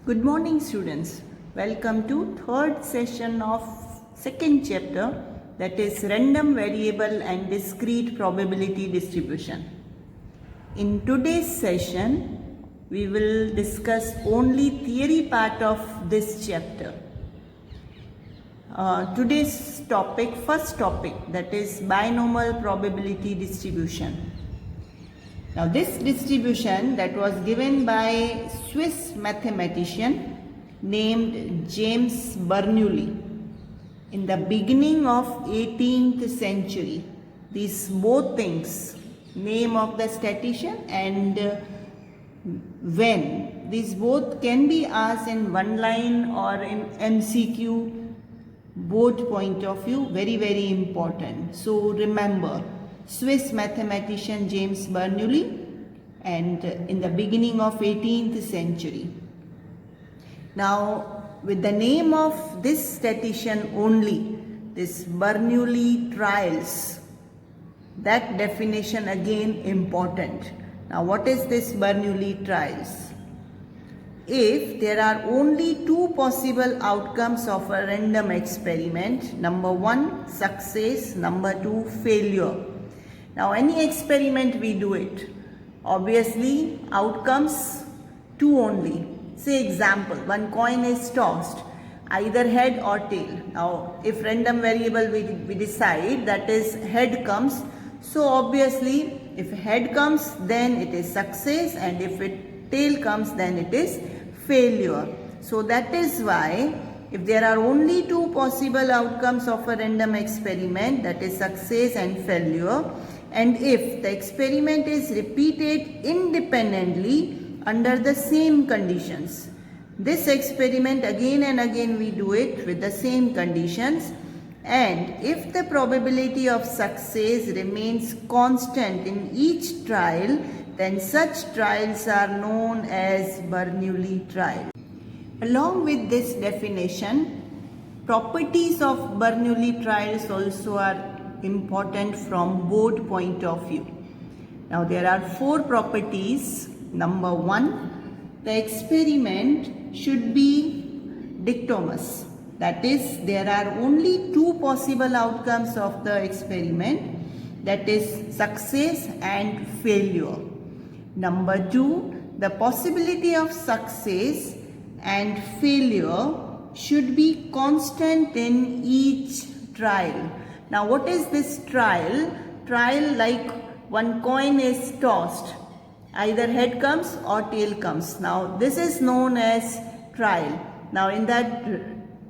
Good morning, students. Welcome to third session of second chapter, that is random variable and discrete probability distribution. In today's session, we will discuss only theory part of this chapter. Today's topic, first topic, that is binomial probability distribution. Now this distribution that was given by Swiss mathematician named James Bernoulli in the beginning of 18th century. These both things, name of the statistician and when, these both can be asked in one line or in MCQ, both point of view, very important. So remember, Swiss mathematician James Bernoulli and in the beginning of 18th century. Now with the name of this statistician only, this Bernoulli trials, that definition again important. Now what is this Bernoulli trials? If there are only two possible outcomes of a random experiment, number one success, number two failure. Now any experiment we do it, obviously outcomes two only. Say example, one coin is tossed, either head or tail. Now if random variable we decide that is head comes, so obviously if head comes then it is success, and if tail comes then it is failure. So that is why if there are only two possible outcomes of a random experiment, that is success and failure, and if the experiment is repeated independently under the same conditions, this experiment again and again we do it with the same conditions, and if the probability of success remains constant in each trial, then such trials are known as Bernoulli trial. Along with this definition, properties of Bernoulli trials also are important from both point of view. Now there are four properties. Number one, the experiment should be dichotomous. That is, there are only two possible outcomes of the experiment, that is success and failure. Number two, the possibility of success and failure should be constant in each trial. Now what is this trial? Trial like one coin is tossed, either head comes or tail comes. Now this is known as trial. Now in that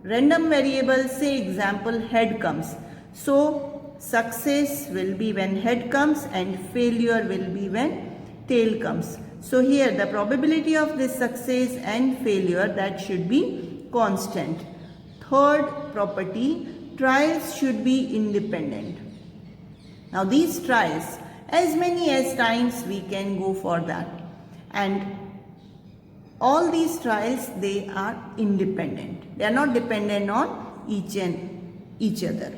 random variable, say example head comes. So success will be when head comes and failure will be when tail comes. So here the probability of this success and failure, that should be constant. Third property, trials should be independent. Now these trials, as many as times we can go for that, and all these trials, they are independent. They are not dependent on each other.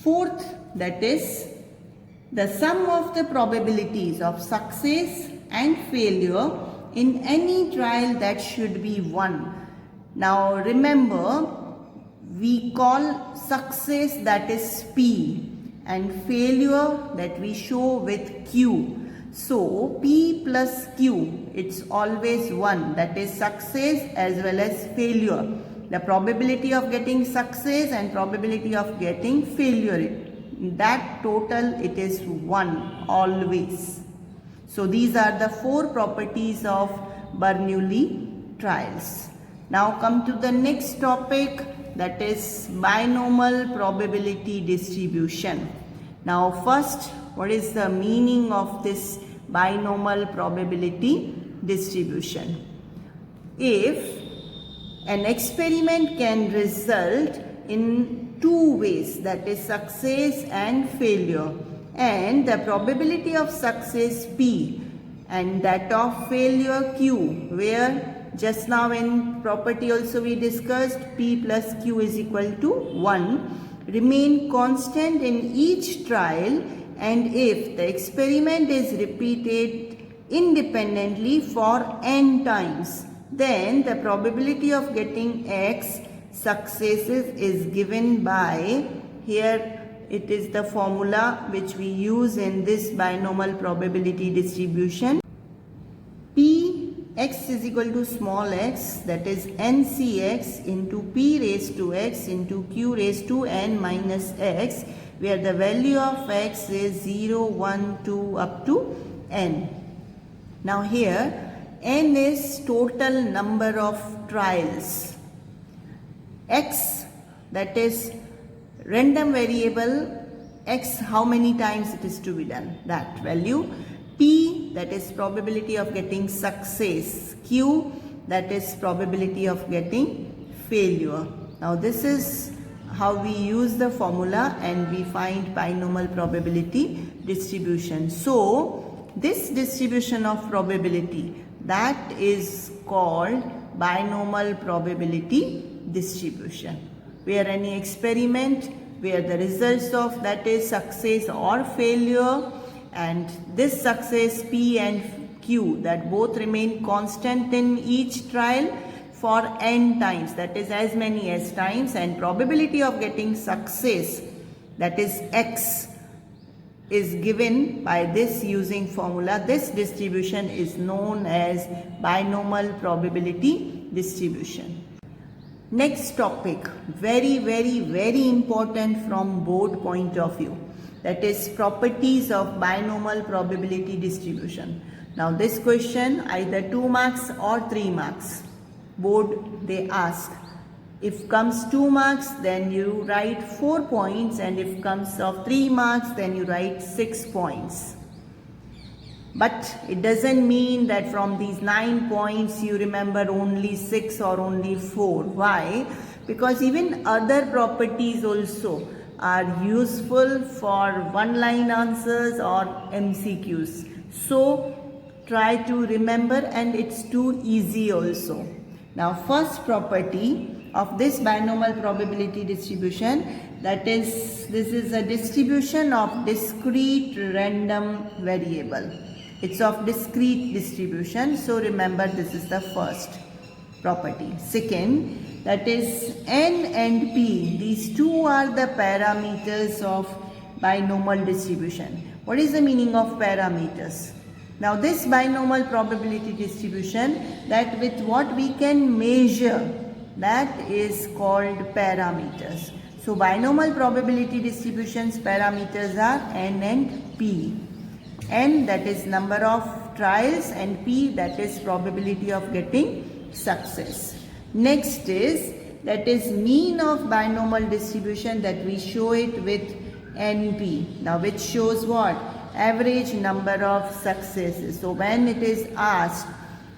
Fourth, that is the sum of the probabilities of success and failure in any trial, that should be 1. Now remember, we call success that is P and failure that we show with Q. So P plus Q, it's always 1, that is success as well as failure. The probability of getting success and probability of getting failure, that total it is 1 always. So these are the four properties of Bernoulli trials. Now come to the next topic, that is binomial probability distribution. Now first, what is the meaning of this binomial probability distribution? If an experiment can result in two ways, that is success and failure, and the probability of success P and that of failure Q, where just now in property also we discussed P plus Q is equal to 1, remain constant in each trial, and if the experiment is repeated independently for n times, then the probability of getting X successes is given by, here it is the formula which we use in this binomial probability distribution. P x is equal to small x, that is NCX into P raised to x into Q raised to n minus x, where the value of x is 0, 1, 2 up to n. Now here n is total number of trials. X, that is random variable, x how many times it is to be done, that value. P, that is probability of getting success. Q, that is probability of getting failure. Now this is how we use the formula and we find binomial probability distribution. So this distribution of probability, that is called binomial probability distribution, where any experiment where the results of that is success or failure, and this success P and Q, that both remain constant in each trial for n times, that is as many as times, and probability of getting success, that is X, is given by this using formula. This distribution is known as binomial probability distribution. Next topic, very important from board point of view, that is properties of binomial probability distribution. Now this question either 2 marks or 3 marks. Board they ask. If comes 2 marks, then you write 4 points, and if comes of 3 marks, then you write 6 points. But it doesn't mean that from these 9 points you remember only 6 or only 4. Why? Because even other properties also are useful for one-line answers or MCQs. So try to remember, and it's too easy also. Now first property of this binomial probability distribution, that is, this is a distribution of discrete random variable. It's of discrete distribution, so remember this is the first property. Second, that is n and p, these two are the parameters of binomial distribution. What is the meaning of parameters? Now this binomial probability distribution, that with what we can measure, that is called parameters. So binomial probability distributions parameters are n and p. N, that is number of trials, and p, that is probability of getting success. Next is, that is mean of binomial distribution, that we show it with NP. Now which shows what? Average number of successes. So when it is asked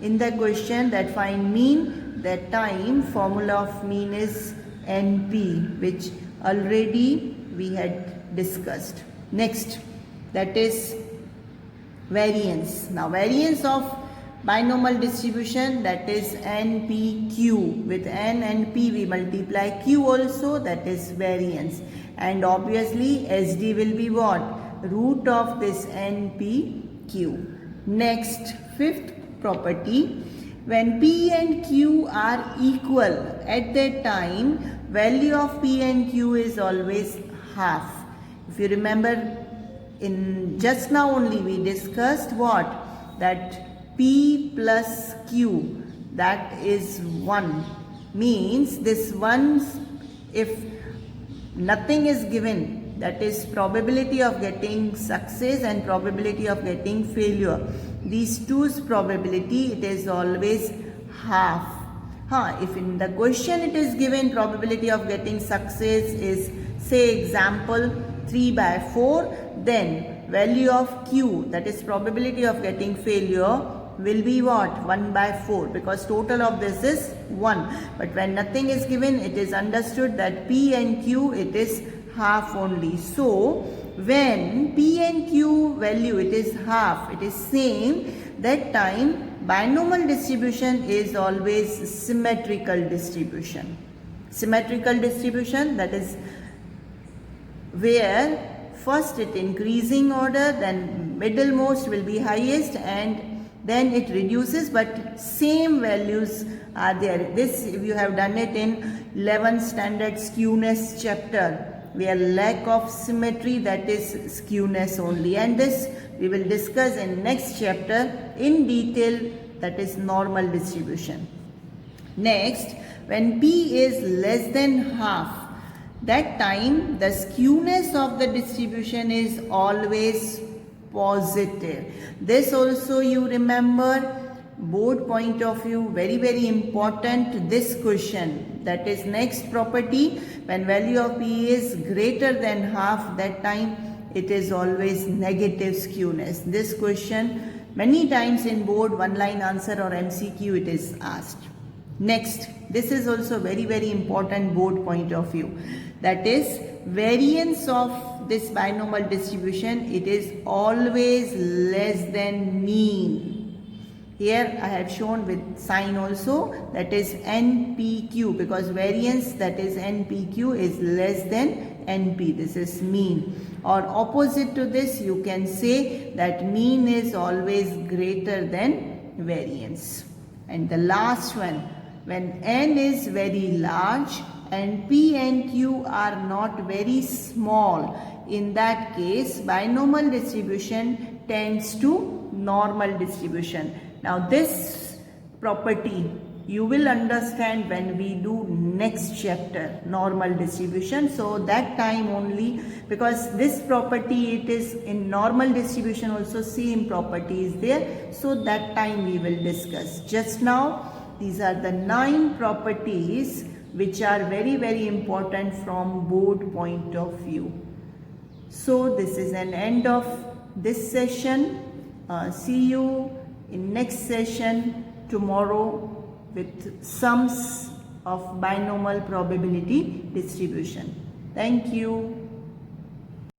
in the question that find mean, that time formula of mean is NP, which already we had discussed. Next, that is variance. Now variance of binomial distribution, that is NPQ. With n and p we multiply q also, that is variance. And obviously SD will be what? Root of this NPQ. Next, fifth property, when p and q are equal, at that time value of p and q is always half. If you remember, in just now only we discussed what? That p plus q, that is 1. Means this 1, if nothing is given, that is probability of getting success and probability of getting failure. These two's probability, it is always half. If in the question it is given probability of getting success is, say example 3/4, then value of q, that is probability of getting failure, will be what? 1/4, because total of this is 1. But when nothing is given, it is understood that p and q, it is half only. So when p and q value it is half, it is same, that time binomial distribution is always symmetrical distribution. Symmetrical distribution, that is where first it increasing order, then middlemost will be highest, and then it reduces, but same values are there. This you have done it in 11th standard skewness chapter, where lack of symmetry, that is skewness only, and this we will discuss in next chapter in detail, that is normal distribution. Next, when P is less than half, that time the skewness of the distribution is always positive. This also you remember, board point of view, very important this question. That is next property, when value of P is greater than half, that time it is always negative skewness. This question many times in board one line answer or MCQ it is asked. Next, this is also very important board point of view. That is variance of this binomial distribution, it is always less than mean. Here I have shown with sign also, that is NPQ, because variance, that is NPQ, is less than NP. This is mean. Or opposite to this, you can say that mean is always greater than variance. And the last one, when N is very large and P and Q are not very small, in that case binomial distribution tends to normal distribution. Now this property you will understand when we do next chapter, normal distribution. So that time only, because this property, it is in normal distribution also same property is there. So that time we will discuss. Just now these are the 9 properties which are very important from board point of view. So this is an end of this session. See you in next session tomorrow with sums of binomial probability distribution. Thank you.